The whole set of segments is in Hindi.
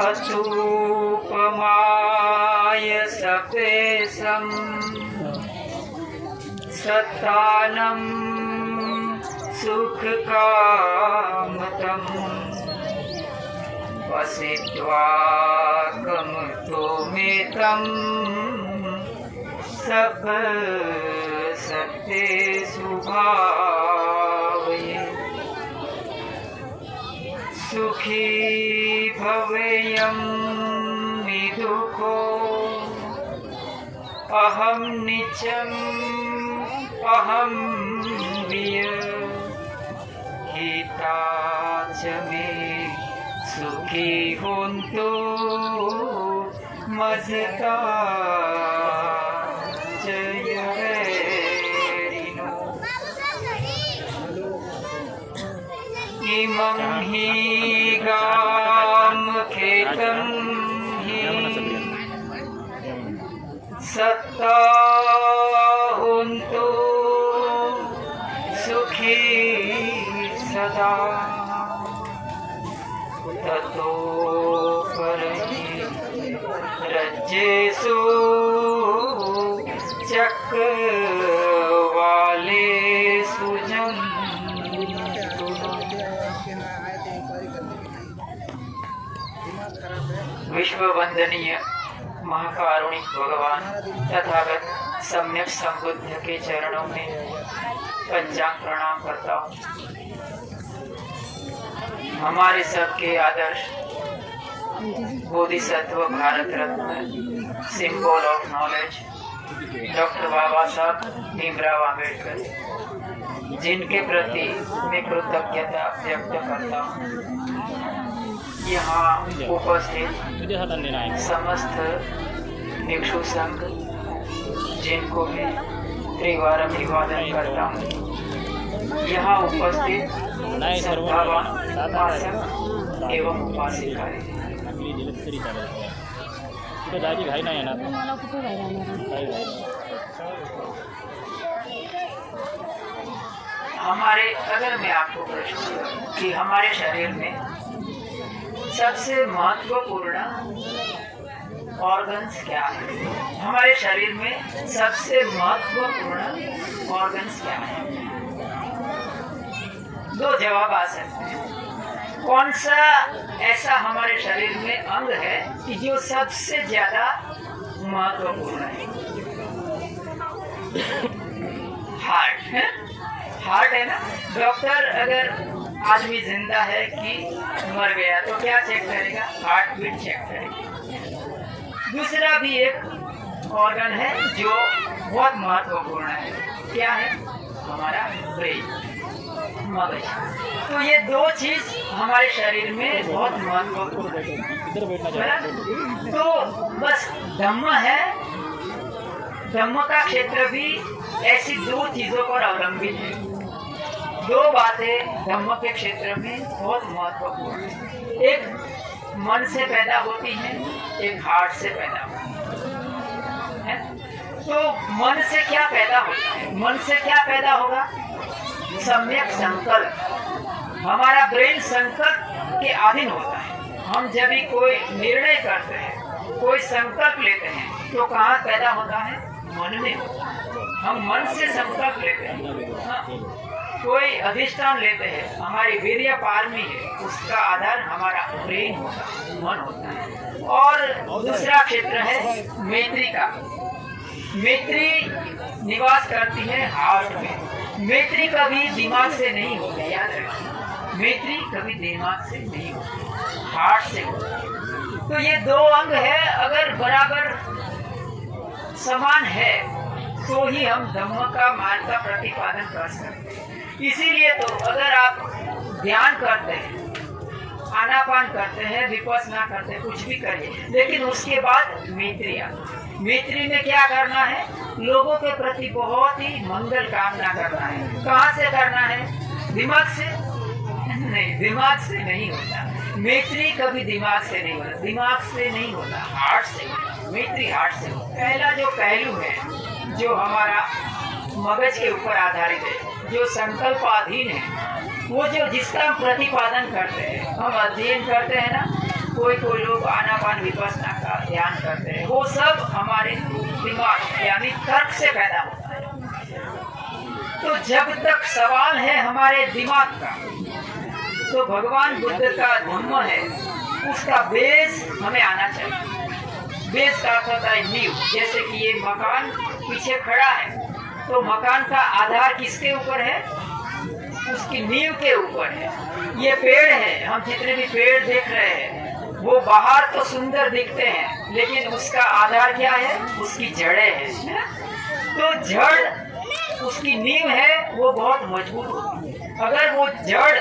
अचूपमाय सपेशं सत्तानं सुखकामतम् वसित्वाकमतोमेतं सब सत्तेषु भावये सुखी भवेयं निदुःखो अहं नित्यम् अहं हिता च मे सुखी होन्तु मजता जयरिनो इमं हि गामखेतं हि सत्ता होन्तु सुखी सदा ततो परहि रज्जेषु चक्रवालेषु विश्व वंदनीय महाकारुणिक भगवान तथागत सम्यक संबुद्ध के चरणों में पंचांग प्रणाम करता हूँ। हमारे सबके आदर्श Bodhisattva Bharat Ratna symbol of knowledge doctor बाबा साहब भीमराव आम्बेडकर, जिनके प्रति मैं कृतज्ञता व्यक्त करता हूँ। यहाँ उपस्थित समस्त भिक्षु संघ, जिनको मैं त्रिवार अभिवादन करता हूँ। यहाँ उपस्थित श्रद्धावान उपासक एवं उपासिकाएं, हमारे अगर मैं आपको प्रश्न कि हमारे शरीर में सबसे महत्वपूर्ण ऑर्गन्स क्या है, हमारे शरीर में सबसे महत्वपूर्ण ऑर्गन्स क्या है? दो जवाब आ सकते हैं। कौन सा ऐसा हमारे शरीर में अंग है कि जो सबसे ज्यादा महत्वपूर्ण है? हार्ट है। हार्ट है ना। डॉक्टर अगर आदमी जिंदा है कि मर गया तो क्या चेक करेगा? हार्ट बीट चेक करेगा। दूसरा भी एक ऑर्गन है जो बहुत महत्वपूर्ण है। क्या है? हमारा ब्रेन, मगज। तो ये दो चीज हमारे शरीर में बहुत महत्वपूर्ण है। तो बस धम्म है, धम्म का क्षेत्र भी ऐसी दो चीजों पर अवलंबित है। दो बातें धम्म के क्षेत्र में बहुत महत्वपूर्ण है। एक मन से पैदा होती है, एक हार्ट से पैदा होती है। तो मन से क्या पैदा होता है? मन से क्या पैदा होगा? सम्यक संकल्प। हमारा ब्रेन संकल्प के अधीन होता है। हम जब भी कोई निर्णय करते हैं, कोई संकल्प लेते हैं, तो कहाँ पैदा होता है? मन में होता है। हम मन से संकल्प लेते हैं। हाँ। कोई अधिष्ठान लेते हैं, हमारी वीर्य पारमी है, उसका आधार हमारा ब्रेन होता है, मन होता है। और दूसरा क्षेत्र है मैत्री का। मैत्री निवास करती है हार्ट में। मैत्री कभी दिमाग से नहीं होती, याद रखिए। मैत्री कभी दिमाग से नहीं होती, हार्ट से होती। तो ये दो अंग है, अगर बराबर समान है तो ही हम धम्म का मार्ग का प्रतिपादन कर सकते हैं। इसीलिए तो अगर आप ध्यान करते हैं, आनापान करते हैं, विपश्यना करते हैं, कुछ भी करिए, लेकिन उसके बाद मैत्री आता है। मैत्री में क्या करना है? लोगों के प्रति बहुत ही मंगल कामना करना है। कहाँ से करना है? दिमाग से नहीं, दिमाग से नहीं होता। मैत्री कभी दिमाग से नहीं होता, दिमाग से नहीं होता, हार्ट से होता। मैत्री हार्ट से होता। पहला जो पहलू है, जो हमारा मगज के ऊपर आधारित है, जो संकल्पाधीन है, वो जो जिसका हम प्रतिपादन करते हैं, हम अध्ययन करते हैं ना, कोई लोग आनापान विपश्यना का ध्यान करते हैं, वो सब हमारे दिमाग यानी तर्क से पैदा होता है। तो जब तक सवाल है हमारे दिमाग का, तो भगवान बुद्ध का धम्म है, उसका बेस हमें आना चाहिए। बेस का अर्थ होता है नींव। जैसे कि ये मकान पीछे खड़ा है, तो मकान का आधार किसके ऊपर है? उसकी नींव के ऊपर है। ये पेड़ है, हम जितने भी पेड़ देख रहे हैं वो बाहर तो सुंदर दिखते हैं, लेकिन उसका आधार क्या है? उसकी जड़ें हैं। तो जड़ उसकी नींव है, वो बहुत मजबूत होती है। अगर वो जड़,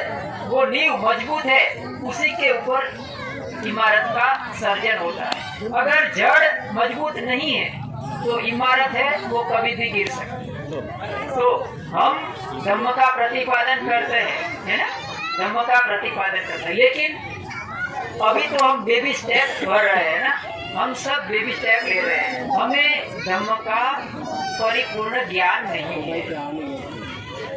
वो नींव मजबूत है, उसी के ऊपर इमारत का सर्जन होता है। अगर जड़ मजबूत नहीं है तो इमारत है वो कभी भी गिर सकती है। तो हम धम्म का प्रतिपादन करते हैं, है ना, धम्म का प्रतिपादन करते हैं, लेकिन अभी तो हम बेबी स्टेप बढ़ रहे हैं ना, हम सब बेबी स्टेप ले रहे हैं। हमें धम्म का परिपूर्ण ज्ञान नहीं है,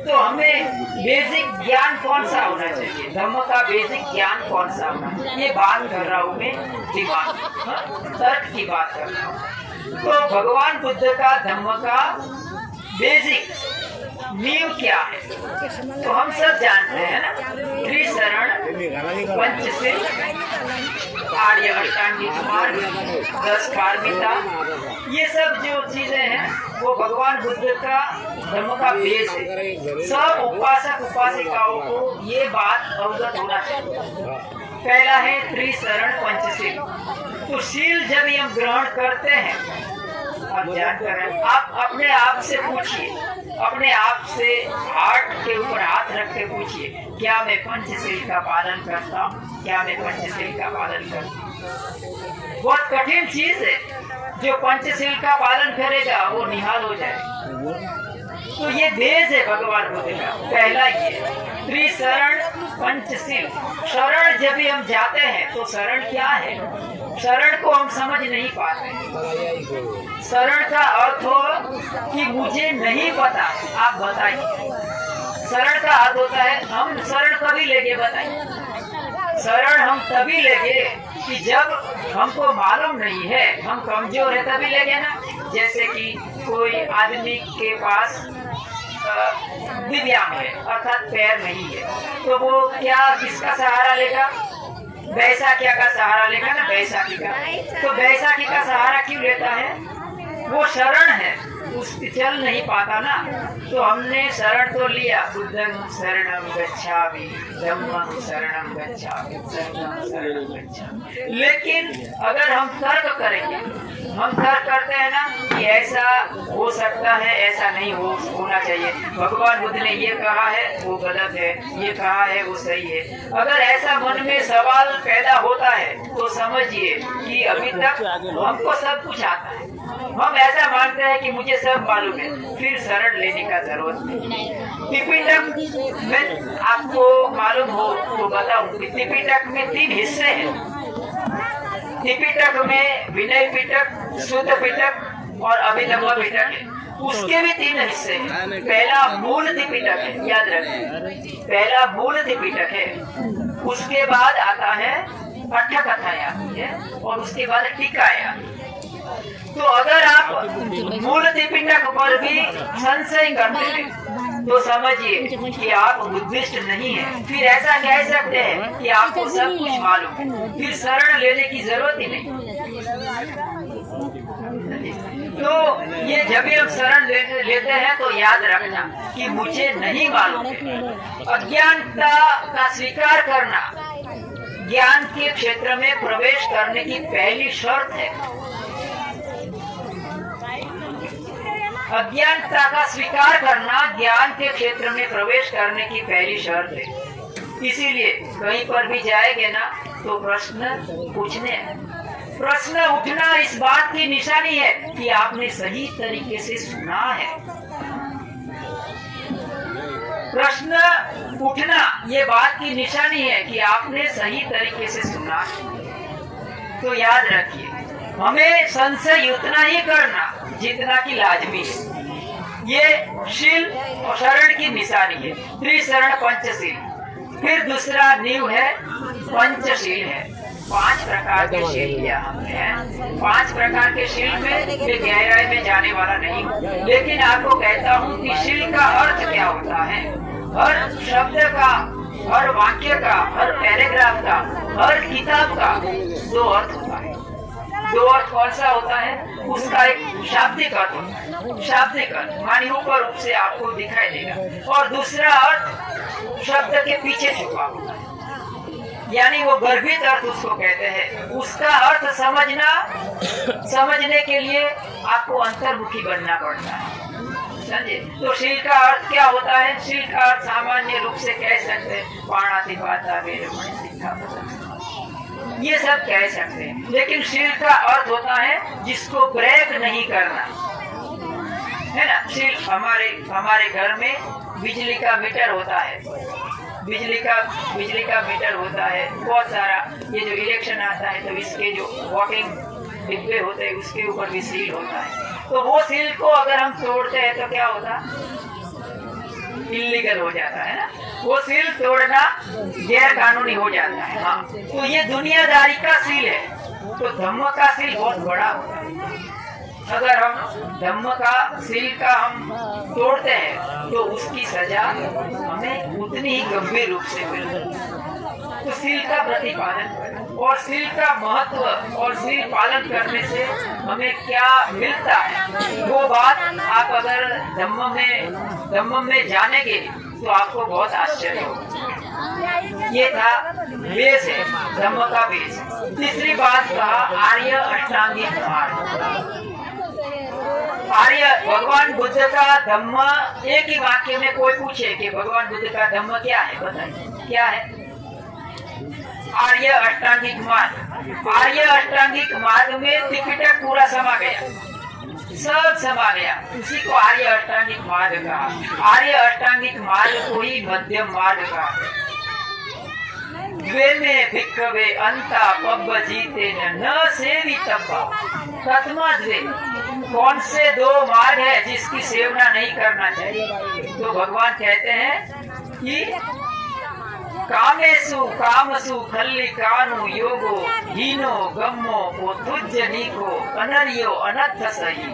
तो हमें बेसिक ज्ञान कौन सा होना चाहिए? धम्म का बेसिक ज्ञान कौन सा होना चाहिए? ये बात कर रहा हूँ मैं, दिमाग, तर्क की बात कर रहा हूँ। तो भगवान बुद्ध का धम्म का बेसिक नींव क्या है? तो हम सब जानते हैं ना, त्रिशरण, पंचशील, आर्य अष्टांगिक मार्ग, 10 पारमिता, ये सब जो चीजें हैं वो भगवान बुद्ध का धम्म का बेस है। सब उपासक उपासिकाओं को ये बात अवगत होना चाहिए। पहला है त्रिशरण पंचशील। तो शील जब हम ग्रहण करते हैं, आप जानकर आप अपने आप से पूछिए, अपने आप से हार्ट के ऊपर हाथ रख के पूछिए, क्या मैं पंचशील का पालन करता हूँ? क्या मैं पंचशील का पालन करता हूँ? बहुत कठिन चीज है। जो पंचशील का पालन करेगा वो निहाल हो जाएगा। तो ये बेस है भगवान बुद्ध का। पहला ये त्रिशरण पंचशील। शरण जब भी हम जाते हैं तो शरण क्या है? शरण को हम समझ नहीं पाते। शरण का अर्थ हो कि मुझे नहीं पता, आप बताइए। शरण का अर्थ होता है, हम शरण कभी लेंगे? बताइए। शरण हम तभी लेंगे कि जब हमको मालूम नहीं है, हम कमजोर है, तभी लेंगे ना। जैसे कि कोई आदमी के पास दिव्यांग है, अर्थात पैर नहीं है, तो वो क्या किसका सहारा लेगा? बैसाखी का सहारा लेगा ना, बैसाखी का। तो बैसाखी का सहारा क्यों लेता है? वो शरण है, उस चल नहीं पाता ना। तो हमने शरण तो लिया, बुद्धं शरणं गच्छामि, धम्मं शरणं गच्छामि, संघं शरणं गच्छामि। लेकिन अगर हम तर्क करेंगे, हम तर्क करते हैं ना कि ऐसा हो सकता है, ऐसा नहीं होना चाहिए, भगवान बुद्ध ने ये कहा है वो गलत है, ये कहा है वो सही है। अगर ऐसा मन में सवाल पैदा होता है तो समझिए कि अभी तक हमको सब कुछ आता है। हम ऐसा मानते हैं कि मुझे सब मालूम है, फिर शरण लेने का जरूरत नहीं। त्रिपिटक में आपको मालूम हो तो बताऊं, त्रिपिटक में 3 हिस्से हैं। त्रिपिटक में विनय पिटक, शुद्ध पिटक और अभिधम्म पिटक है। उसके भी 3 हिस्से हैं। पहला मूल त्रिपिटक है, याद रखें, पहला मूल त्रिपिटक है। उसके बाद आता है अट्ठकथाएं आती है, और उसके बाद टीकाएं आती है। तो अगर आप मूल त्रिपिटक पर भी संशय करते हैं तो समझिए कि आप बुद्धिस्ट नहीं है। फिर ऐसा कह सकते हैं कि आपको सब कुछ मालूम है, फिर शरण लेने की जरूरत ही नहीं। तो ये जब भी हम शरण लेते हैं तो याद रखना कि मुझे नहीं मालूम है। अज्ञानता का स्वीकार करना ज्ञान के क्षेत्र में प्रवेश करने की पहली शर्त है। अज्ञानता का स्वीकार करना ज्ञान के क्षेत्र में प्रवेश करने की पहली शर्त है। इसीलिए कहीं पर भी जाएंगे ना तो प्रश्न पूछने, प्रश्न उठना इस बात की निशानी है कि आपने सही तरीके से सुना है। प्रश्न उठना ये बात की निशानी है कि आपने सही तरीके से सुना है। तो याद रखिए, हमें संशय उतना ही करना जितना की लाजमी है। ये शील और शरण की निशानी है। त्रिशरण पंचशील, फिर दूसरा नींव है पंचशील है। 5 प्रकार के शील लिया हमने है। 5 प्रकार के शील में मैं गहराई में जाने वाला नहीं हूँ, लेकिन आपको कहता हूँ कि शील का अर्थ क्या होता है। हर शब्द का, हर वाक्य का, हर पैराग्राफ का, हर किताब का 2 अर्थ होता है। 2 अर्थ कौन सा होता है? उसका एक शाब्दिक अर्थ होता है, शाब्दिक अर्थ मानी ऊपर रूप से आपको दिखाई देगा, और दूसरा अर्थ शब्द के पीछे छुपा होता है, यानी वो गर्भित अर्थ उसको कहते हैं। उसका अर्थ समझने के लिए आपको अंतर्मुखी बनना पड़ता है, समझे? तो शील का अर्थ क्या होता है? शील का अर्थ सामान्य रूप से कह सकते हैं पाणातिपाता वेदमणि सिक्खापदम्, ये सब कह सकते हैं, लेकिन शील का अर्थ होता है जिसको ब्रेक नहीं करना, है ना। शील हमारे घर में बिजली का मीटर होता है, बिजली का मीटर होता है बहुत सारा। ये जो इलेक्शन आता है तो इसके जो वोटिंग डिब्बे होते हैं उसके ऊपर भी सील होता है। तो वो सील को अगर हम तोड़ते हैं तो क्या होता? इल्लीगल हो जाता है ना, वो सील तोड़ना गैर कानूनी हो जाता है। हाँ, तो ये दुनियादारी का सील है। तो धम्म का सील बहुत बड़ा होता है। अगर हम धम्म का सील का हम तोड़ते हैं तो उसकी सजा हमें उतनी ही गंभीर रूप से मिलती है। तो सील का प्रतिपालन करें, और सील का महत्व और सील पालन करने से हमें क्या मिलता है, वो बात आप अगर धम्म में जानेंगे तो आपको बहुत आश्चर्य होगा। ये था वेश है, धम्म का वेश। तीसरी बात कहा आर्य अष्टांगिक मार्ग। आर्य भगवान बुद्ध का धम्म, एक ही वाक्य में कोई पूछे कि भगवान बुद्ध का धम्म क्या है, बताइए क्या है? आर्य अष्टांगिक मार्ग। आर्य अष्टांगिक मार्ग में त्रिपिटक पूरा समा गया, सब समा गया, उसी को आर्य अष्टांगिक मार्ग कहा। आर्य अष्टांगिक मार्ग को ही मध्यम मार्ग कहा। द्वे में भिक्खवे अंता पब्ब जीते न सेवितब्बा। प्रथमा द्वे, कौन से 2 मार्ग है जिसकी सेवना नहीं करना चाहिए? तो भगवान कहते हैं कि कामेसु कामसु खल्लिकानु योगो हीनो गम्मो को तुज्य नीको अनर्यो अनर्थ सही।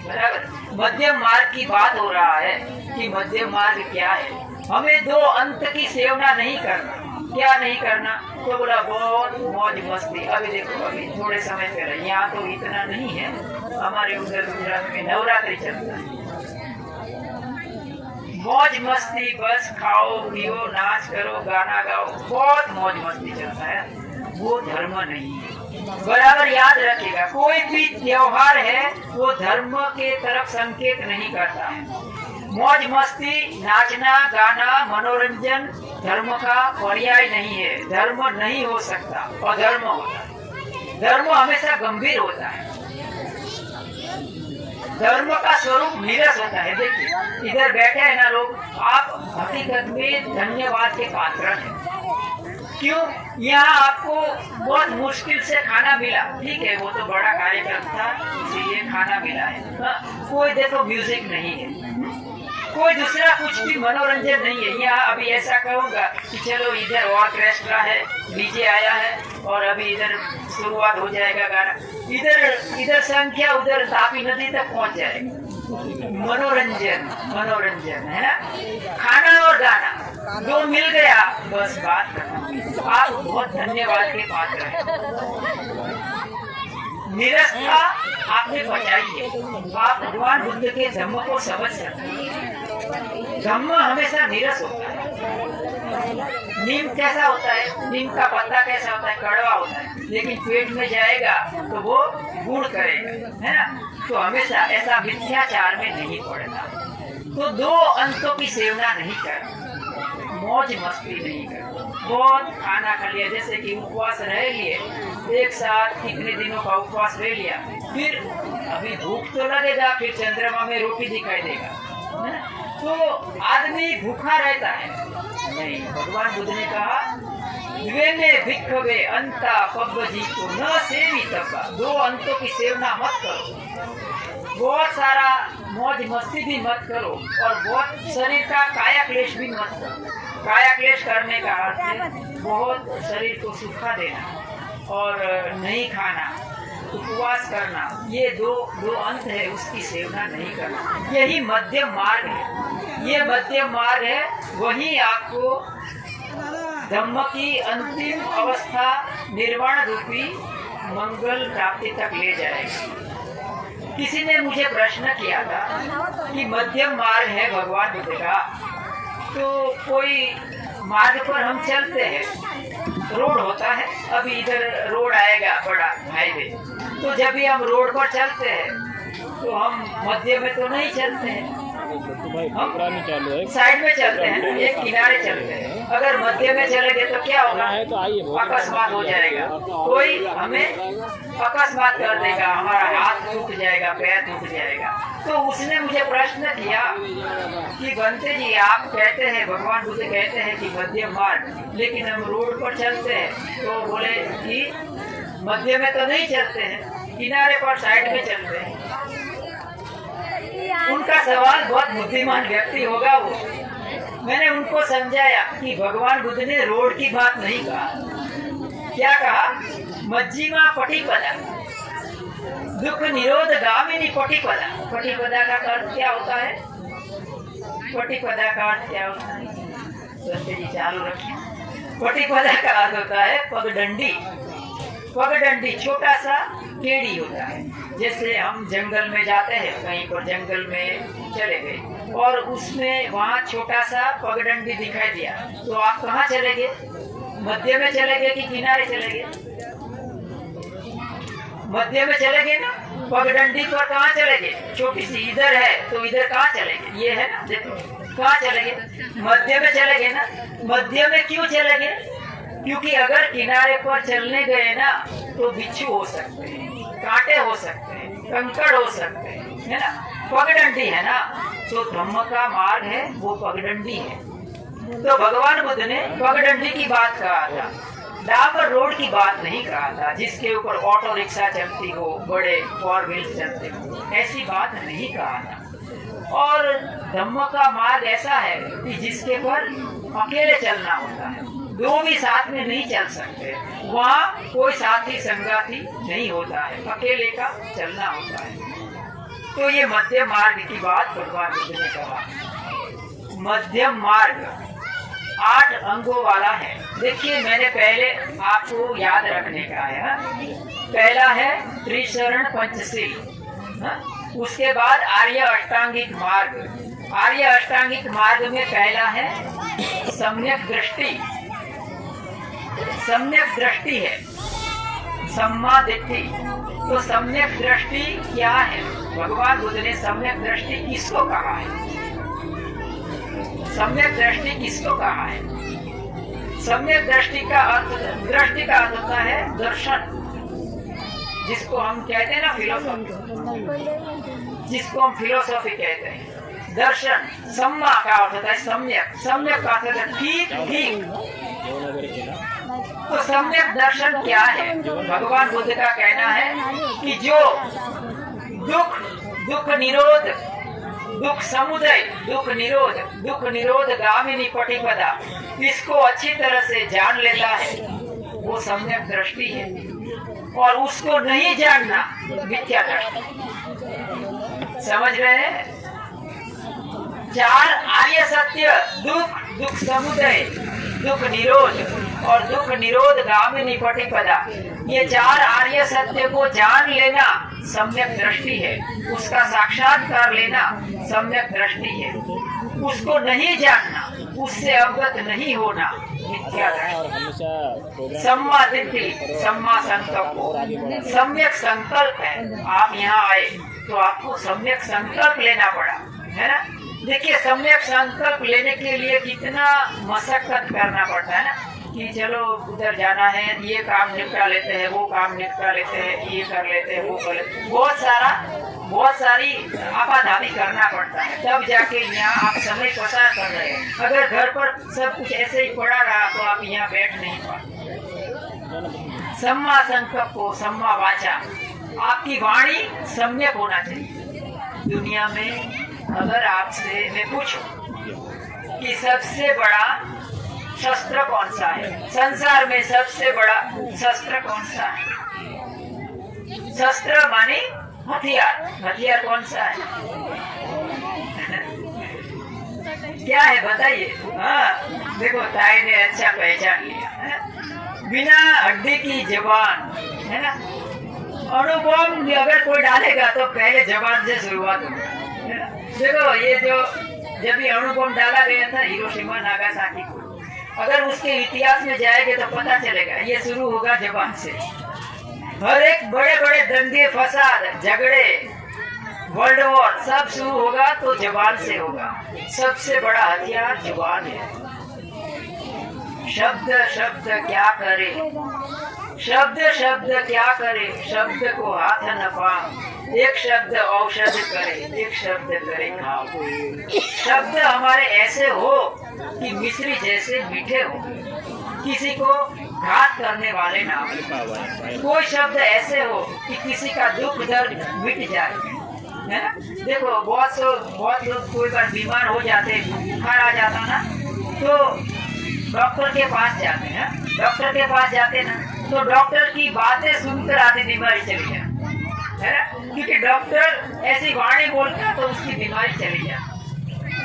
बराबर, मध्यम मार्ग की बात हो रहा है कि मध्यम मार्ग क्या है। हमें 2 अंत की सेवना नहीं करना। क्या नहीं करना? तो बोला बहुत मौज मस्ती। अभी देखो, अभी थोड़े समय पहले, यहाँ तो इतना नहीं है, हमारे उधर गुजरात में नवरात्रि चलता है, मौज मस्ती, बस खाओ पियो नाच करो गाना गाओ, बहुत मौज मस्ती चलता है। वो धर्म नहीं है। बराबर याद रखिएगा, कोई भी त्योहार है वो धर्म के तरफ संकेत नहीं करता है। मौज मस्ती, नाचना गाना, मनोरंजन धर्म का पर्याय नहीं है। धर्म नहीं हो सकता, अधर्म होता है। धर्म हमेशा गंभीर होता है। धर्म का स्वरूप नीरस होता है। देखिए इधर बैठे हैं ना लोग, आप हकीकत में धन्यवाद के पात्र हैं। क्यों? यहाँ आपको बहुत मुश्किल से खाना मिला, ठीक है, वो तो बड़ा कार्यक्रम था इसीलिए खाना मिला है। कोई देखो म्यूजिक नहीं है, कोई दूसरा कुछ भी मनोरंजन नहीं है। यहाँ अभी ऐसा कहूँगा कि चलो इधर ऑर्केस्ट्रा है, डीजे आया है और अभी इधर शुरुआत हो जाएगा गाना, इधर संख्या उधर तापी नदी तक पहुँच जाएगा। मनोरंजन है ना, खाना और गाना 2 मिल गया, बस बात करना। आप बहुत धन्यवाद के पात्र हैं। निरस्ता आपने बचाई है। आप भगवान बुद्ध के धम्म को समझ सकते हैं। धम्म हमेशा नीरस होता है। नीम कैसा होता है? नीम का पत्ता कैसा होता है? कड़वा होता है, लेकिन पेट में जाएगा तो वो गुड़ करेगा, है ना। तो हमेशा ऐसा मिथ्याचार में नहीं पड़ना। तो 2 अंतों की सेवना नहीं करना, मौज मस्ती नहीं करना। बहुत खाना खा लिया, जैसे कि उपवास रह लिए, एक साथ कितने दिनों का उपवास रह लिया, फिर अभी भूख तो लगेगा, फिर चंद्रमा में रोटी दिखाई देगा, है ना? तो आदमी भूखा रहता है नहीं। भगवान बुद्ध ने कहा द्वे में भिक्खवे अंता पब्बजी को न सेवितब्बा। 2 अंतों की सेवना मत करो, बहुत सारा मौज मस्ती भी मत करो और बहुत शरीर का काया क्लेश भी मत करो। काया क्लेश करने का अर्थ है बहुत शरीर को सूखा देना और नहीं खाना, उपवास करना। ये दो अंत है, उसकी सेवना नहीं करना। यही मध्यम मार्ग है, ये मध्यम मार्ग है। वही आपको धम्म की अंतिम अवस्था निर्वाण रूपी मंगल प्राप्ति तक ले जाएगी। किसी ने मुझे प्रश्न किया था कि मध्यम मार्ग है भगवान बुद्ध का, तो कोई मार्ग पर हम चलते हैं, रोड होता है, अभी इधर रोड आएगा बड़ा हाईवे, तो जब भी हम रोड पर चलते हैं तो हम मध्य में तो नहीं चलते हैं, हम साइड में चलते हैं, एक किनारे चलते हैं। अगर मध्य में चलेंगे तो क्या होगा, अकस्मात हो जाएगा, कोई हमें अकस्मात कर देगा, हमारा हाथ टूट जाएगा, पैर टूट जाएगा। तो उसने मुझे प्रश्न किया कि बनते जी आप कहते हैं, भगवान बुद्ध कहते हैं कि मध्यम मार्ग, लेकिन हम रोड पर चलते हैं। तो बोले कि मध्य में तो नहीं चलते हैं, किनारे पर साइड में चलते हैं। उनका सवाल बहुत बुद्धिमान व्यक्ति होगा वो। मैंने उनको समझाया कि भगवान बुद्ध ने रोड की बात नहीं कहा, क्या कहा, मज्जिमा पटिपदा, दुख निरोध गामिनी पटिपदा। पटिपदा का अर्थ क्या होता है, पटिपदा का अर्थ क्या होता है, संजय जी चालू रखिए। पटिपदा का अर्थ होता है पगडंडी। पगडंडी छोटा सा टेढ़ी होता है, जैसे हम जंगल में जाते हैं, कहीं पर जंगल में चले गए और उसमें वहाँ छोटा सा पगडंडी दिखाई दिया, तो आप कहाँ चले गए, मध्य में चले गए कि किनारे चले गए, मध्य में चले गए ना। पगडंडी पर कहाँ चले गए, छोटी सी इधर है तो इधर कहाँ चले गए, ये है ना, देखो कहाँ चले गए, मध्य में चले गए ना। मध्य में क्यों चले गए, क्योंकि अगर किनारे पर चलने गए ना तो बिच्छू हो सकते हैं, कांटे हो सकते हैं, कंकड़ हो सकते हैं, है ना। पगडंडी है ना, तो धम्म का मार्ग है वो पगडंडी है। तो भगवान बुद्ध ने पगडंडी की बात कहा था, डाबर रोड की बात नहीं कहा था, जिसके ऊपर ऑटो रिक्शा चलती हो, बड़े 4 व्हील्स चलते हो, ऐसी बात नहीं कहा था। और धम्म का मार्ग ऐसा है कि जिसके पर अकेले चलना होता है, दो भी साथ में नहीं चल सकते, वहाँ कोई साथी संगाती नहीं होता है, अकेले का चलना होता है। तो ये मध्यम मार्ग की बात भगवान बुद्ध ने कहा। मध्यम मार्ग 8 अंगों वाला है। देखिए मैंने पहले आपको याद रखने का है, पहला है त्रिशरण पंचशील, उसके बाद आर्य अष्टांगिक मार्ग। आर्य अष्टांगिक मार्ग में पहला है सम्यक दृष्टि। सम्यक दृष्टि है, सम्मा दिट्ठी। तो सम्यक दृष्टि क्या है, भगवान बुद्ध ने सम्यक दृष्टि किसको कहा है, सम्यक दृष्टि किसको कहा है। सम्यक दृष्टि का अर्थ होता है दर्शन, जिसको हम कहते हैं ना फिलोसॉफी, जिसको हम फिलोसॉफी कहते हैं। दर्शन, सम्मा का अर्थ होता है सम्यक, सम्यक का अर्थ है ठीक ठीक। तो सम्यक दर्शन क्या है, भगवान बुद्ध का कहना है कि जो दुख निरोध, दुख समुदय, दुख निरोध गामिनी पटिपदा, इसको अच्छी तरह से जान लेता है वो सम्यक दृष्टि है, और उसको नहीं जानना मिथ्या दृष्टि। समझ रहे हैं, 4 आर्य सत्य, दुख समुदय, दुख निरोध और दुख निरोध गामिनी पटिपदा, ये 4 आर्य सत्य को जान लेना सम्यक दृष्टि है, उसका साक्षात्कार लेना सम्यक दृष्टि है। उसको नहीं जानना, उससे अवगत नहीं होना मिथ्या दृष्टि। सम्मा दिट्ठि, सम्मा संकल्प, सम्यक संकल्प है। आप यहाँ आए तो आपको सम्यक संकल्प लेना पड़ा, है ना। देखिए सम्यक संकल्प लेने के लिए कितना मशक्कत करना पड़ता है ना, कि चलो उधर जाना है, ये काम निपटा लेते हैं, वो काम निपटा लेते हैं, ये कर लेते हैं, वो कर लेते हैं, बहुत सारी आपाधापी करना पड़ता है, तब जाके यहाँ आप समय पसार कर रहे हैं। अगर घर पर सब कुछ ऐसे ही पड़ा रहा तो आप यहाँ बैठ नहीं पाते। सम्मा संकल्प को, सम्मा वाचा, आपकी वाणी सम्यक होना चाहिए। दुनिया में अगर आपसे मैं पूछूं कि सबसे बड़ा शस्त्र कौन सा है? संसार में सबसे बड़ा शस्त्र कौन सा है? शस्त्र माने हथियार। हथियार कौन सा है? क्या है बताइए। हाँ देखो ताई ने अच्छा पहचान लिया है? बिना हड्डी की जबान, है ना। अणुबॉम्ब अगर कोई डालेगा तो पहले जबान से शुरुआत होगा, है ना। देखो ये जो जब ये अणुबॉम्ब डाला गया था हिरोशिमा नागासाकी को, अगर उसके इतिहास में जाएंगे तो पता चलेगा ये शुरू होगा जबान से। हर एक बड़े बड़े दंगे फसाद झगड़े वर्ल्ड वॉर सब शुरू होगा तो जबान से होगा। सबसे बड़ा हथियार जबान है। शब्द शब्द क्या करे, शब्द शब्द क्या करे, शब्द को हाथ न पाओ। एक शब्द औषध करे, एक शब्द करे खाओ। शब्द हमारे ऐसे हो कि मिश्री जैसे मीठे हो, किसी को घात करने वाले ना हो। कोई शब्द ऐसे हो कि किसी का दुख दर्द मिट जाए, है ना। देखो बहुत लोग कोई बार बीमार हो जाते, बुखार आ जाता ना, तो डॉक्टर के पास जाते हैं। डॉक्टर के पास जाते ना तो डॉक्टर की बातें सुनकर आधी बीमारी चली जाए, है ना। क्योंकि डॉक्टर ऐसी वाणी बोलता तो उसकी बीमारी चली जाए।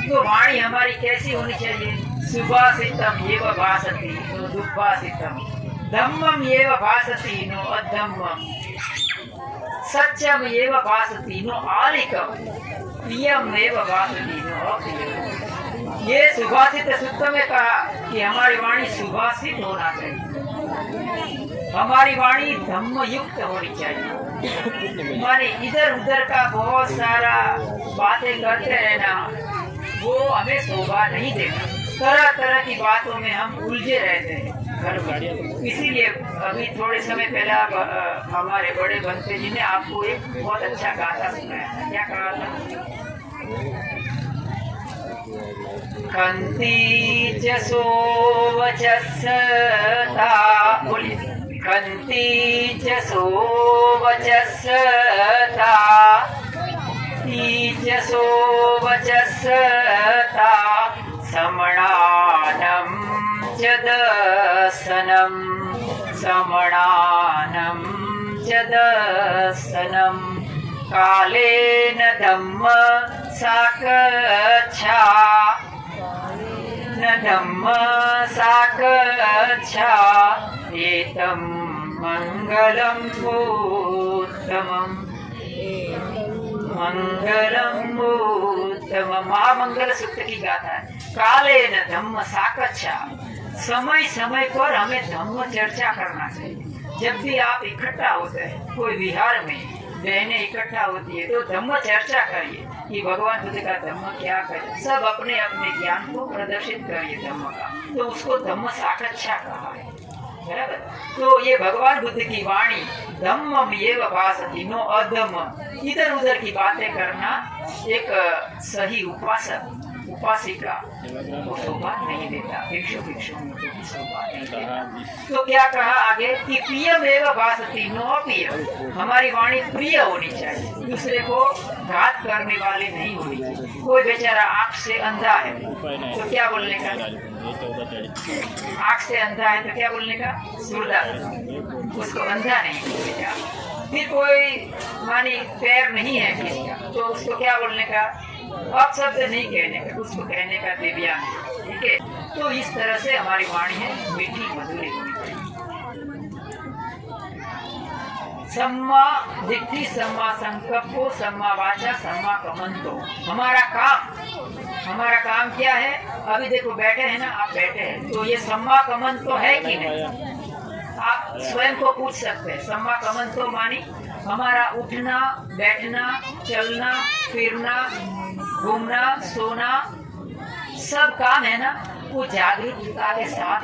तो वाणी हमारी कैसी होनी चाहिए? सुभाषितम एव भासति नो दुर्भाषितम, धम्मम एव भासति नो अधम्मम, सत्यम एव भासति नो आलिकम, प्रियम एव भासति नो अप्रियम। ये सुभाषित सूत्र में कहा कि हमारी वाणी सुभाषित होना चाहिए, हमारी वाणी धम्म युक्त होनी चाहिए। हमारे इधर उधर का बहुत सारा बातें करते रहना वो हमें शोभा नहीं देता। तरह तरह की बातों में हम उलझे रहते हैं घर में। इसीलिए अभी थोड़े समय पहले हमारे बड़े बंते जी ने आपको एक बहुत अच्छा गाथा सुनाया था। क्या कहा था? खंती च सोवचस्ता, बोलिए। खंती च सोवचस्ता, च सोवचस्ता, समणानं च दसनं, समणानं च दसनं, कालेन धम्म साकच्छा, न धम्म साकच्छा, एतं मंगलम उत्तमम्, मंगलम उत्तमम्। महामंगल सूत्र की गाथा है। कालेन धम्म साकच्छा, समय समय पर हमें धम्म चर्चा करना चाहिए। जब भी आप इकट्ठा होते हैं कोई विहार में, बहनें इकट्ठा होती है तो धम्म चर्चा करिए कि भगवान बुद्ध का धम्म क्या करे। सब अपने अपने ज्ञान को प्रदर्शित करिए धम्म का, तो उसको धम्म साकच्छा कहा है, बराबर। तो ये भगवान बुद्ध की वाणी धम्मम एव भासति नो अधम्मम। इधर उधर की बातें करना एक सही उपासिका को शोभा नहीं देता, भिक्षु को शोभा नहीं देता। तो क्या कहा आगे कि प्रियम एव भासति नो अप्रियम। हमारी वाणी प्रिय होनी चाहिए, दूसरे को घात करने वाले नहीं होनी चाहिए। कोई बेचारा आँख से अंधा है तो क्या बोलने का? आँख से अंधा है तो क्या बोलने का? सुरदा, उसको अंधा नहीं बोलेगा। फिर कोई मानी पैर नहीं है किसी का तो उसको क्या बोलने का? अपशब्द नहीं कहने का, उसको कहने का दिव्यांग, ठीक है। तो इस तरह से हमारी वाणी है मीठी मधुरी होनी चाहिए। सम्मा दिट्ठी, सम्मा संकल्पो, सम्मा वाचा, सम्मा कमंतो। हमारा काम क्या है? अभी देखो बैठे हैं ना, आप बैठे हैं तो ये सम्मा कमंतो है कि नहीं? आप स्वयं को पूछ सकते हैं। सम्मा कमंतो मानी हमारा उठना बैठना चलना फिरना घूमना सोना सब काम है ना, वो जागरूकता के साथ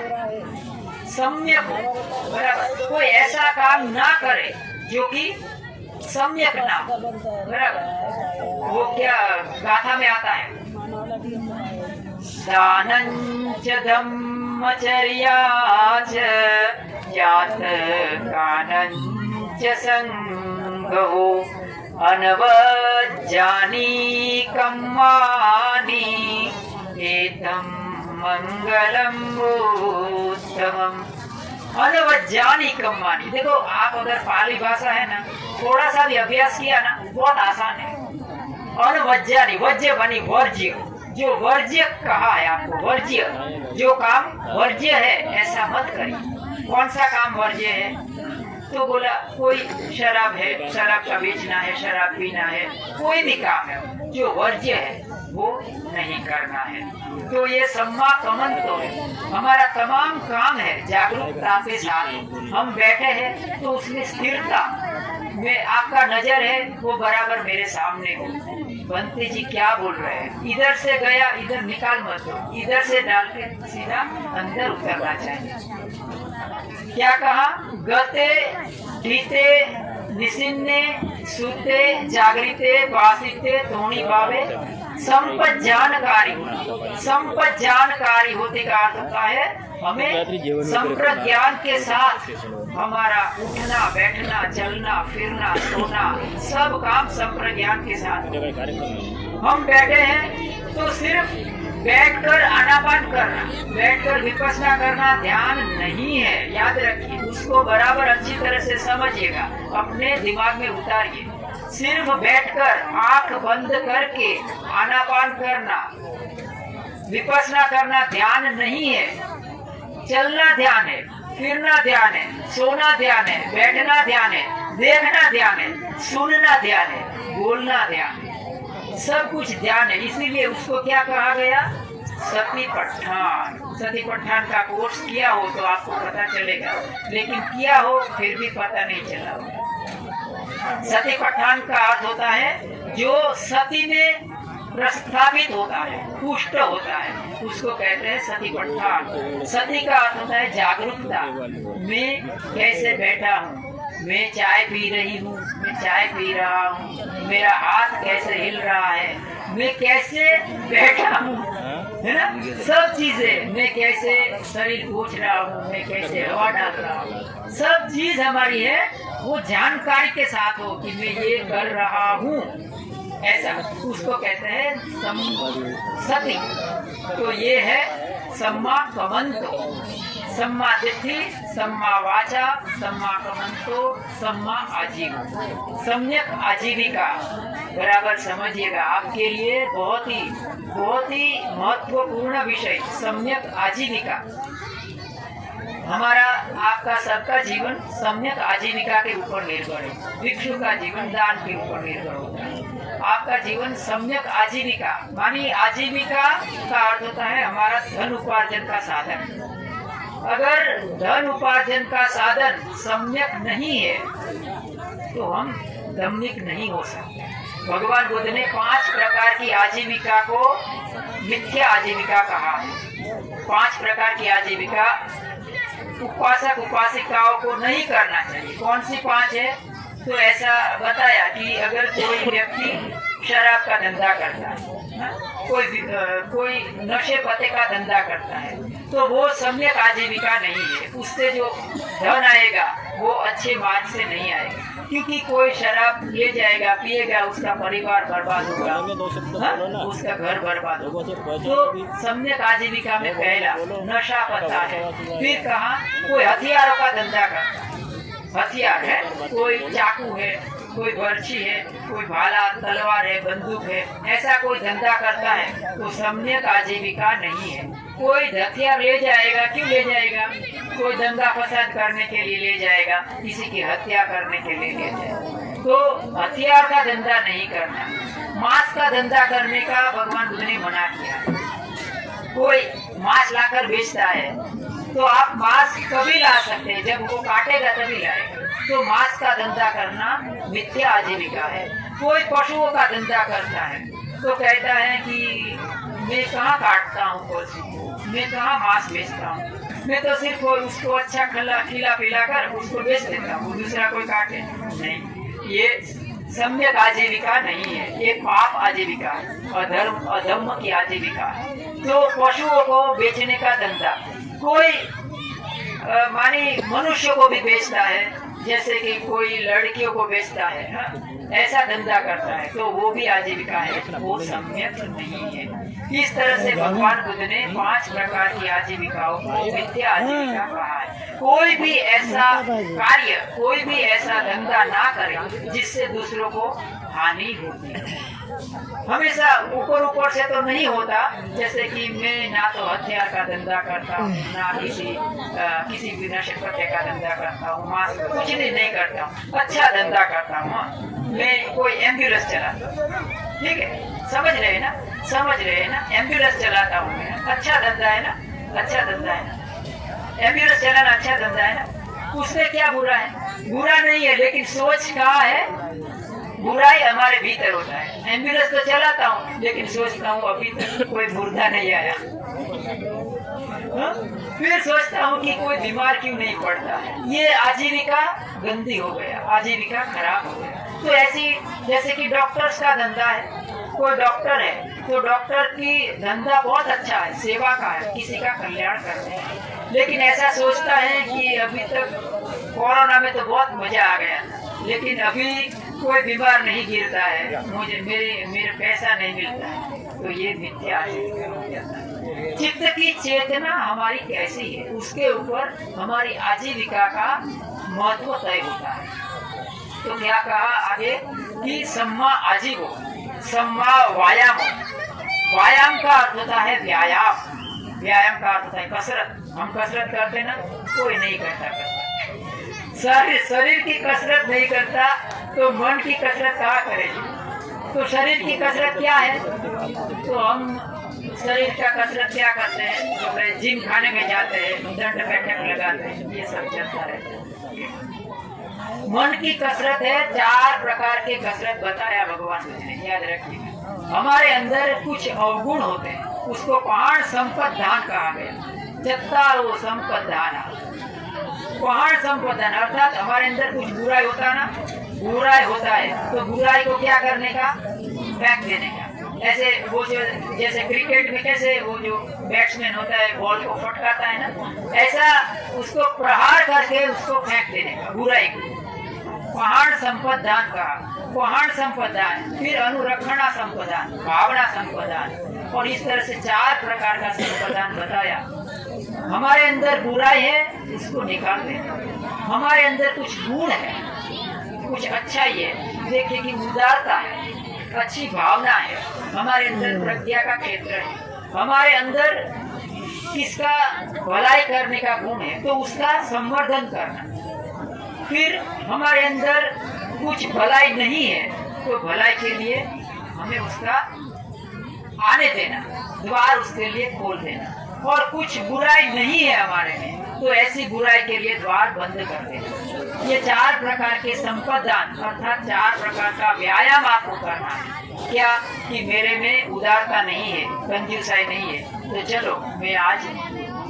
सम्यक हो, बराबर। कोई ऐसा काम ना करे जो कि सम्यक ना हो, बराबर। वो क्या गाथा में आता है? दानंच धम्मचर्या च जात कानंच संगो, अनवज्जानी कम्मानी एतं मंगलमोत्तमम् अनवज्जानी कम्मानी। देखो आप अगर पाली भाषा है ना, थोड़ा सा भी अभ्यास किया ना, बहुत आसान है। अनवज्जानी, वज्य बनी वर्ज्य, जो वर्ज्य कहा है आपको, वर्ज्य, जो काम वर्ज्य है ऐसा मत करिए। कौन सा काम वर्ज्य है? तो बोला कोई शराब है, शराब का बेचना है, शराब पीना है, कोई भी काम है जो वर्ज्य है वो नहीं करना है। तो ये सम्मा कमंतो है, हमारा तमाम काम है जागरूकता के साथ। हम बैठे हैं तो उसमें स्थिरता में आपका नजर है वो बराबर मेरे सामने हो। बंते जी क्या बोल रहे हैं? इधर से गया इधर निकाल मत दो, इधर से डाल के सीधा अंदर उतरना चाहिए। क्या कहा? गते ढीते निसिन्ने सुते जागृते वासिते धोनी भावे संपद जानकारी। संपद जानकारी होते का अर्थ होता है हमें संप्रज्ञान के साथ हमारा उठना बैठना चलना फिरना सोना सब काम संप्रज्ञान के साथ। हम बैठे हैं तो सिर्फ बैठकर आनापान करना, बैठकर विपස්සना करना ध्यान नहीं है, याद रखिए। उसको बराबर अच्छी तरह से समझिएगा, अपने दिमाग में उतारिए। सिर्फ बैठकर आंख बंद करके आनापान करना, विपස්සना करना ध्यान नहीं है। चलना ध्यान है, फिरना ध्यान है, सोना ध्यान है, बैठना ध्यान है, देखना ध्यान है, सुनना ध्यान है, बोलना ध्यान है, सब कुछ ध्यान है। इसीलिए उसको क्या कहा गया? सतिपट्ठान। सतिपट्ठान का कोर्स किया हो तो आपको पता चलेगा, लेकिन किया हो फिर भी पता नहीं चला हो। सतिपट्ठान का अर्थ होता है जो सती में प्रस्थापित होता है, पुष्ट होता है, उसको कहते हैं सतिपट्ठान। सती का अर्थ होता है जागरूकता। मैं कैसे बैठा हूँ, मैं चाय पी रही हूँ, मैं चाय पी रहा हूँ, मेरा हाथ कैसे हिल रहा है, मैं कैसे बैठा हूँ, है ना, सब चीजें, मैं कैसे शरीर पोंछ रहा हूँ, मैं कैसे हवा डाल रहा हूँ, सब चीज हमारी है वो जानकारी के साथ हो कि मैं ये कर रहा हूँ, ऐसा उसको कहते हैं सती। तो ये है सम्मा कमंतो। सम्मा दिट्ठि, सम्मा वाचा, सम्मा कमंतो, सम्मा आजीव। सम्यक आजीविका बराबर समझिएगा, आपके लिए बहुत ही महत्वपूर्ण विषय सम्यक आजीविका। हमारा आपका सबका जीवन सम्यक आजीविका के ऊपर निर्भर है। भिक्षु का जीवन दान के ऊपर निर्भर होता है। आपका जीवन सम्यक आजीविका, मानी आजीविका का अर्थ होता है हमारा धन उपार्जन का साधन। अगर धन उपार्जन का साधन सम्यक नहीं है तो हम दम्मिक नहीं हो सकते। भगवान बुद्ध ने 5 प्रकार की आजीविका को मिथ्या आजीविका कहा है। 5 प्रकार की आजीविका उपासक उपासिकाओं को नहीं करना चाहिए। कौन सी 5 है? तो ऐसा बताया कि अगर कोई व्यक्ति शराब का धंधा करता है, कोई नशे पते का धंधा करता है, तो वो सम्यक आजीविका नहीं है। उससे जो धन आएगा वो अच्छे मार्ग से नहीं आएगा, क्योंकि कोई शराब ले जाएगा, पिएगा, उसका परिवार बर्बाद होगा, उसका घर बर्बाद होगा। तो सम्यक आजीविका में पहला नशा पता है। फिर कहा कोई हथियारों का धंधा करता है, हथियार है, कोई चाकू है, कोई बर्छी है, कोई भाला तलवार है, बंदूक है, ऐसा कोई धंधा करता है तो सम्यक आजीविका नहीं है। कोई हथियार ले जाएगा, क्यों ले जाएगा? कोई दंगा फसाद करने के लिए ले जाएगा, किसी की हत्या करने के लिए ले जाएगा, तो हथियार का धंधा नहीं करना। मांस का धंधा करने का भगवान बुद्ध ने मना किया। कोई मांस लाकर बेचता है तो आप मांस कभी ला सकते हैं, जब वो काटेगा तभी लाएगा। तो मांस का धंधा करना मिथ्या आजीविका है। कोई पशुओं का धंधा करता है तो कहता है कि मैं कहाँ काटता हूँ पशु, मैं कहाँ मांस बेचता हूँ, मैं तो सिर्फ उसको अच्छा खिला पिला कर उसको बेच देता हूँ, दूसरा कोई काटे नहीं। ये सम्यक आजीविका नहीं है, ये पाप आजीविका है, अधर्म की आजीविका है। तो पशुओं को बेचने का धंधा, कोई मानी मनुष्य को भी बेचता है, जैसे कि कोई लड़कियों को बेचता है, ऐसा धंधा करता है, तो वो भी आजीविका है, वो सम्यक नहीं है। इस तरह से भगवान बुद्ध ने 5 प्रकार की आजीविकाओं को मिथ्या आजीविका कहा है। कोई भी ऐसा कार्य, कोई भी ऐसा धंधा ना करे जिससे दूसरों को हानि होती है। हमेशा ऊपर ऊपर से तो नहीं होता, जैसे कि मैं ना तो हथियार का धंधा करता हूँ, ना किसी भी नशे पत्ते का धंधा करता हूँ, मांस कुछ नहीं करता हूँ, अच्छा धंधा करता हूँ। मैं कोई एम्बुलेंस चलाता हूँ, ठीक है, समझ रहे हैं ना, समझ रहे हैं ना, एम्बुलेंस चलाता हूँ मैं, अच्छा धंधा है ना, अच्छा धंधा है ना, एम्बुलेंस चलाना अच्छा धंधा है ना, उसमें क्या बुरा है? बुरा नहीं है, लेकिन सोच कहाँ है? बुराई हमारे भीतर होता है। एम्बुलेंस तो चलाता हूँ, लेकिन सोचता हूँ अभी तक कोई मुर्दा नहीं आया। फिर सोचता हूँ कि कोई बीमार क्यों नहीं पड़ता है। ये आजीविका गंदी हो गया, आजीविका खराब हो गया। तो ऐसी, जैसे कि डॉक्टर्स का धंधा है, कोई डॉक्टर है तो डॉक्टर की धंधा बहुत अच्छा है, सेवा का है, किसी का कल्याण करते हैं, लेकिन ऐसा सोचता है कि अभी तक कोरोना में तो बहुत मजा आ गया, लेकिन अभी कोई बीमार नहीं गिरता है, मेरे पैसा नहीं मिलता है, तो ये मिथ्या आजीविका हो जाता है। चित्त की चेतना हमारी कैसी है, उसके ऊपर हमारी आजीविका का महत्व तय होता है। तो क्या कहा आगे कि सम्मा आजीवो, सम्मा व्यायाम। व्यायाम का अर्थ होता है व्यायाम, व्यायाम का अर्थ होता है कसरत। हम कसरत करते ना, कोई नहीं करता कसरत। शरीर की कसरत नहीं करता तो मन की कसरत कहाँ करेगी? तो शरीर की कसरत क्या है? तो हम शरीर का कसरत क्या करते हैं? तो जिम खाने में जाते हैं, दंड बैठक लगाते हैं, ये सब चलता रहता है। मन की कसरत है, 4 प्रकार के कसरत बताया भगवान ने, याद रखिए। हमारे अंदर कुछ अवगुण होते हैं, उसको पहाड़ संपदान कहा गया। चत्तारो संपदाना, पहाड़ संपदान अर्थात हमारे अंदर कुछ बुराई होता ना, बुराई होता है तो बुराई को क्या करने का? फेंक देने का। ऐसे वो जो, जैसे क्रिकेट में कैसे वो जो बैट्समैन होता है बॉल को फटकाता है ना, ऐसा उसको प्रहार करके उसको फेंक देने का, बुराई को। पहाड़ संपदान का, पहाड़ संपदान, फिर अनुरक्षणा संपदान, भावना संपदान, और इस तरह से 4 प्रकार का संपदान बताया। हमारे अंदर बुराई है, इसको निकाल दें। हमारे अंदर कुछ गुण है, कुछ अच्छाई है, देखिए कि उदारता है, अच्छी भावना है, हमारे अंदर प्रज्ञा का क्षेत्र है, हमारे अंदर किसका भलाई करने का गुण है तो उसका संवर्धन करना। फिर हमारे अंदर कुछ भलाई नहीं है तो भलाई के लिए हमें उसका आने देना, द्वार उसके लिए खोल देना। और कुछ बुराई नहीं है हमारे में तो ऐसी बुराई के लिए द्वार बंद कर देना। ये 4 प्रकार के संपदान अर्थात 4 प्रकार का व्यायाम आपको करना है। क्या कि मेरे में उदारता नहीं है, कंजूसाई नहीं है, तो चलो मैं आज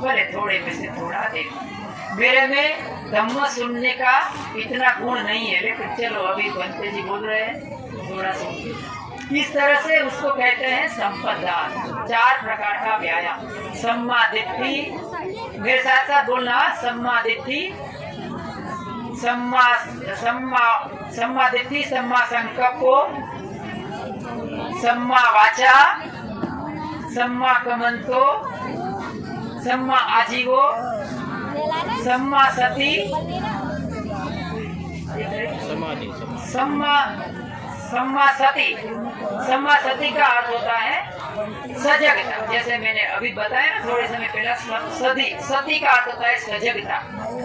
भले थोड़े में से थोड़ा दे दूं। मेरे में धम्म सुनने का इतना गुण नहीं है, लेकिन चलो अभी बनते जी बोल रहे हैं थोड़ा सुन। इस तरह से उसको कहते हैं संपदान, 4 प्रकार का व्यायाम। सम्मा दिट्ठी, मेरे साथ साथ बोलना, सम्मा दिट्ठी, सम्मा दिट्ठी, सम्मा संकल्पो, सम्मा वाचा, सम्मा कमंतो, सम्मा आजीवो, सम्मा सती, सम्मा सती। सम्मा सती का अर्थ होता है सजगता। जैसे मैंने अभी बताया ना थोड़े समय पहले, सती का अर्थ होता है सजगता।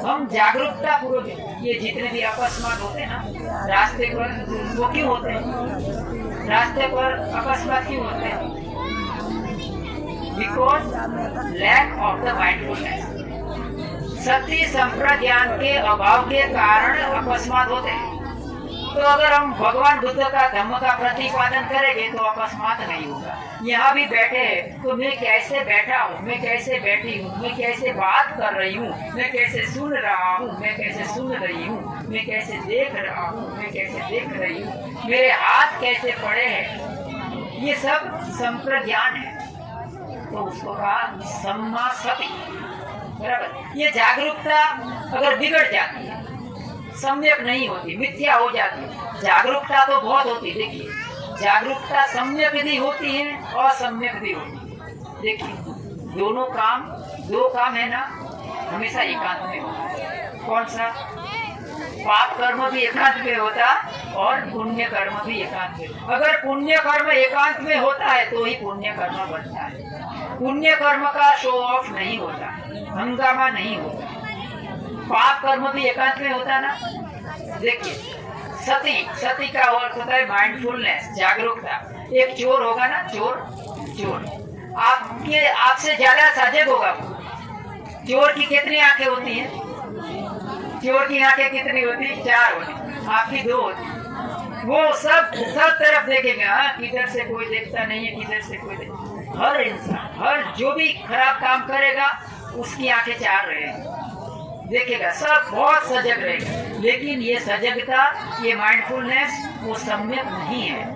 हम जागरूकता पूर्वक, ये जितने भी अकस्मात होते हैं ना रास्ते पर, वो क्यों होते हैं? रास्ते पर अकस्मात क्यों होते हैं? Because lack of the mindfulness. सत्य संप्रज्ञान के अभाव के कारण अकस्मात होते हैं। तो अगर हम भगवान बुद्ध का धम्म का प्रतिपादन करेंगे तो अकस्मात नहीं होगा। यहाँ भी बैठे हैं तो मैं कैसे बैठा हूँ, मैं कैसे बैठी हूँ, मैं कैसे बात कर रही हूँ, मैं कैसे सुन रहा हूँ, मैं कैसे सुन रही हूँ, मैं कैसे देख रहा हूँ, मैं कैसे देख रही हूँ, मेरे हाथ कैसे पड़े हैं, ये सब संप्रज्ञान है। तो उसको कहा सम्मा सती, बराबर। ये जागरूकता अगर बिगड़ जाती है, सम्यक नहीं होती, मिथ्या हो जाती है। जागरूकता तो बहुत होती है, देखिए जागरूकता सम्यक भी होती है और असम्यक भी होती है। देखिए, दो काम है ना, हमेशा एकांत में होता है। कौन सा? पाप कर्म भी एकांत में होता और पुण्य कर्म भी एकांत में। अगर पुण्य कर्म एकांत में होता है तो ही पुण्य कर्म बनता है। पुण्य कर्म का शो ऑफ नहीं होता, हंगामा नहीं होता। पाप कर्म भी एकांत में होता ना। देखिए, सती का अर्थ होता है माइंडफुलनेस, जागरूकता। एक चोर होगा ना, चोर आपसे ज्यादा सजग होगा। चोर की कितनी आंखें होती हैं? चोर की आंखें कितनी होती? 4 होती, आपकी 2 होती। वो सब तरफ देखेगा, किधर से कोई देखता नहीं है, किधर से कोई देखता। हर इंसान, जो भी खराब काम करेगा उसकी आंखें 4 रहेगी, देखेगा, सब बहुत सजग रहेगा। लेकिन ये सजगता, ये माइंडफुलनेस वो सम्यक नहीं है।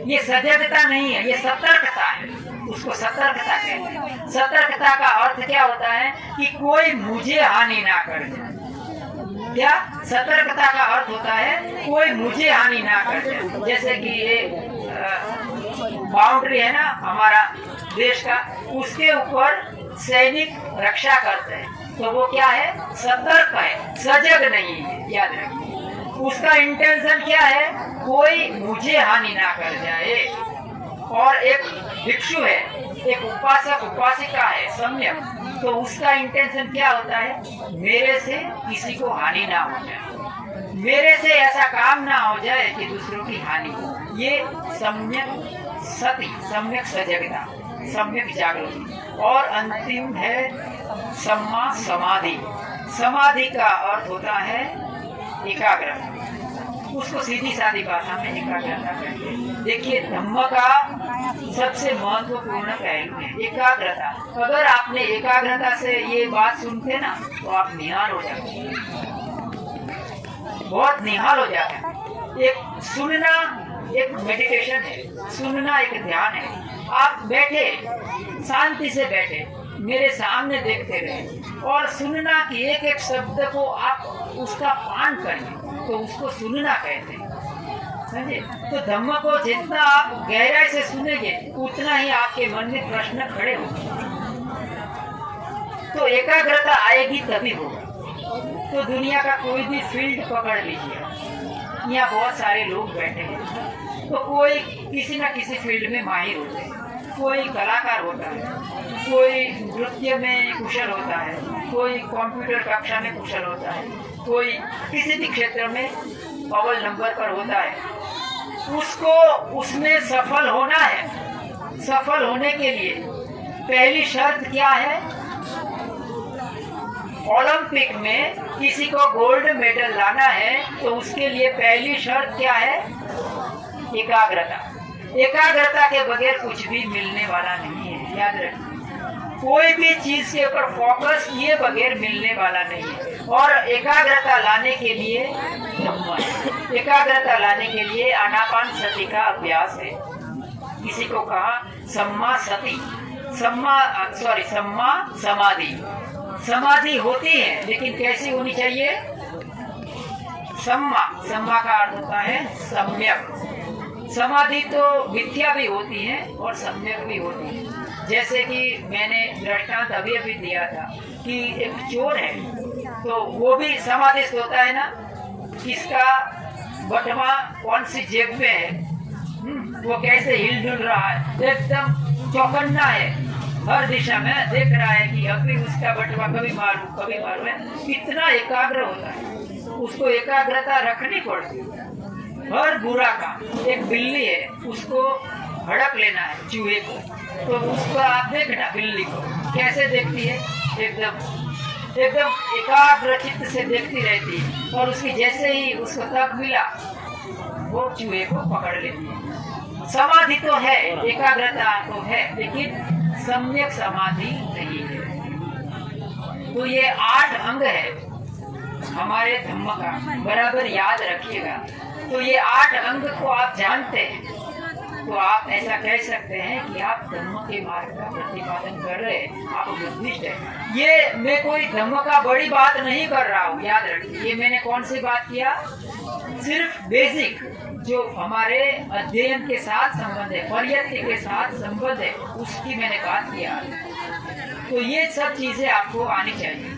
ये सजगता नहीं है, ये सतर्कता है। उसको सतर्कता कहते हैं। सतर्कता का अर्थ क्या होता है? कि कोई मुझे हानि ना कर जाए। क्या? सतर्कता का अर्थ होता है कोई मुझे हानि ना कर जाए। जैसे कि ये बाउंड्री है ना हमारा देश का, उसके ऊपर सैनिक रक्षा करते हैं, तो वो क्या है? सतर्क है, सजग नहीं है। याद रखिए, उसका इंटेंशन क्या है? कोई मुझे हानि ना कर जाए। और एक भिक्षु है, एक उपासक उपासिका है सम्यक, तो उसका इंटेंशन क्या होता है? मेरे से किसी को हानि ना हो जाए, मेरे से ऐसा काम ना हो जाए कि दूसरों की हानि हो। ये सम्यक सती, सम्यक सजगता, सम्यक जागृति। और अंतिम है सम्मा समाधि। समाधि का अर्थ होता है एकाग्रता। उसको सीधी सादी भाषा में एकाग्रता कहते हैं। देखिए, धम्म का सबसे महत्वपूर्ण पहलू है एकाग्रता। अगर आपने एकाग्रता से ये बात सुनते ना तो आप निहाल हो जाते, बहुत निहाल हो जाते। एक सुनना एक मेडिटेशन है, सुनना एक ध्यान है। आप बैठे, शांति से बैठे, मेरे सामने देखते रहे और सुनना कि एक एक शब्द को आप उसका पान करें, तो उसको सुनना कहते हैं। समझे? तो धम्म को जितना आप गहराई से सुनेंगे उतना ही आपके मन में प्रश्न खड़े होंगे, तो एकाग्रता आएगी तभी होगा। तो दुनिया का कोई भी फील्ड पकड़ लीजिए, यहाँ बहुत सारे लोग बैठे हैं, तो कोई किसी न किसी फील्ड में माहिर होते हैं। कोई कलाकार होता है, कोई नृत्य में कुशल होता है, कोई कंप्यूटर कक्षा में कुशल होता है, कोई किसी भी क्षेत्र में अव्वल नंबर पर होता है। उसको उसमें सफल होना है। सफल होने के लिए पहली शर्त क्या है? ओलंपिक में किसी को गोल्ड मेडल लाना है तो उसके लिए पहली शर्त क्या है? एकाग्रता। एकाग्रता के बगैर कुछ भी मिलने वाला नहीं है। याद रखिए, कोई भी चीज के ऊपर फोकस किए बगैर मिलने वाला नहीं है। और एकाग्रता लाने के लिए एकाग्रता लाने के लिए आनापान सती का अभ्यास है। किसी को कहा सम्मा सती, सम्मा समाधि। समाधि होती है लेकिन कैसी होनी चाहिए? सम्मा का अर्थ होता है सम्यक। समाधि तो मिथ्या भी होती है और सम्यक भी होती है। जैसे कि मैंने दृष्टांत अभी दिया था कि एक चोर है, तो वो भी समाधिस्थ होता है ना। किसका बटवा कौन सी जेब में है, वो कैसे हिलडुल रहा है, एकदम चौकन्ना है, हर दिशा में देख रहा है कि अभी उसका बटवा कभी मारू है। कितना एकाग्र होता है, उसको एकाग्रता रखनी पड़ती है। हर बुरा काम, एक बिल्ली है, उसको हड़प लेना है चूहे को, तो उसको आप देखना बिल्ली को कैसे देखती है, एकदम एकाग्र चित्त से देखती रहती है। और उसकी जैसे ही उसको तक मिला वो चूहे को पकड़ लेती है। समाधि तो है, एकाग्रता तो है, लेकिन सम्यक समाधि नहीं है। तो ये 8 अंग है हमारे धम्म का, बराबर याद रखिएगा। तो ये 8 अंग को आप जानते हैं तो आप ऐसा कह सकते हैं कि आप धम्म के मार्ग का प्रतिपादन कर रहे हैं, आप बुद्धिस्ट है। ये मैं कोई धम्म का बड़ी बात नहीं कर रहा हूँ, याद रखिए। ये मैंने कौन सी बात किया? सिर्फ बेसिक जो हमारे अध्ययन के साथ संबंध है, प्रयत्न के साथ संबंध है, उसकी मैंने बात किया। तो ये सब चीजें आपको आनी चाहिए।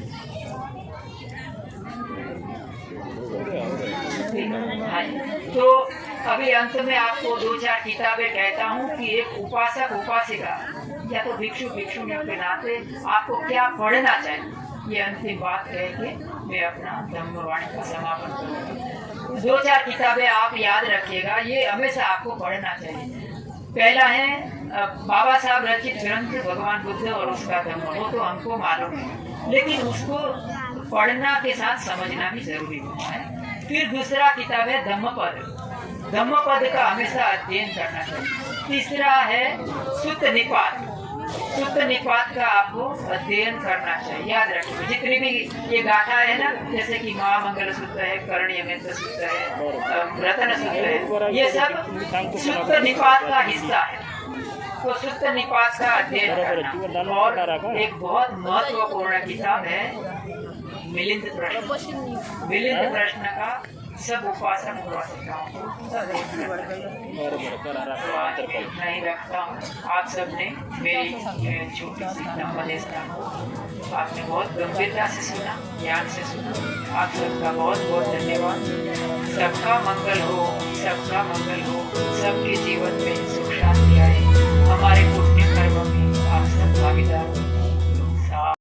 हाँ, तो अभी अंत में आपको 2-4 किताबें कहता हूँ कि एक उपासक उपासिका या तो भिक्षु भिक्षुणियों के नाते आपको क्या पढ़ना चाहिए, ये अंतिम बात कह के मैं अपना धम्मवाणी का समापन करूँगा। 2-4 किताबें आप याद रखिएगा, ये हमेशा आपको पढ़ना चाहिए। पहला है बाबा साहब रचित ग्रंथ भगवान बुद्ध और उसका धम्म, वो तो हमको मालूम है, लेकिन उसको पढ़ना के साथ समझना भी जरूरी होता है। फिर दूसरा किताब है धम्मपद, धम्मपद का हमेशा अध्ययन करना चाहिए। तीसरा है सुत्त निपात, सुत्त निपात का आपको अध्ययन करना चाहिए। याद रखिए जितनी भी ये गाथा है ना, जैसे कि महामंगल सूत्र है, कर्णयमेत्र सूत्र है, रत्न सूत्र है, ये सब सुत्त निपात का हिस्सा है। तो सुत्त निपात का अध्ययन करना। और एक बहुत महत्वपूर्ण किताब है मिलिंद प्रश्न, मिलिंद प्रश्न का सब उपासक उपासिकाओं को नहीं रखता हूँ। आप सबने मेरी छोटी सी नम्रता को आपने बहुत गंभीरता से सुना, ध्यान से सुना। आप सबका बहुत बहुत धन्यवाद। सबका मंगल हो, सबका मंगल हो, सबके जीवन में सुख शांति आए। हमारे पुण्य कर्म में आप सब भागीदार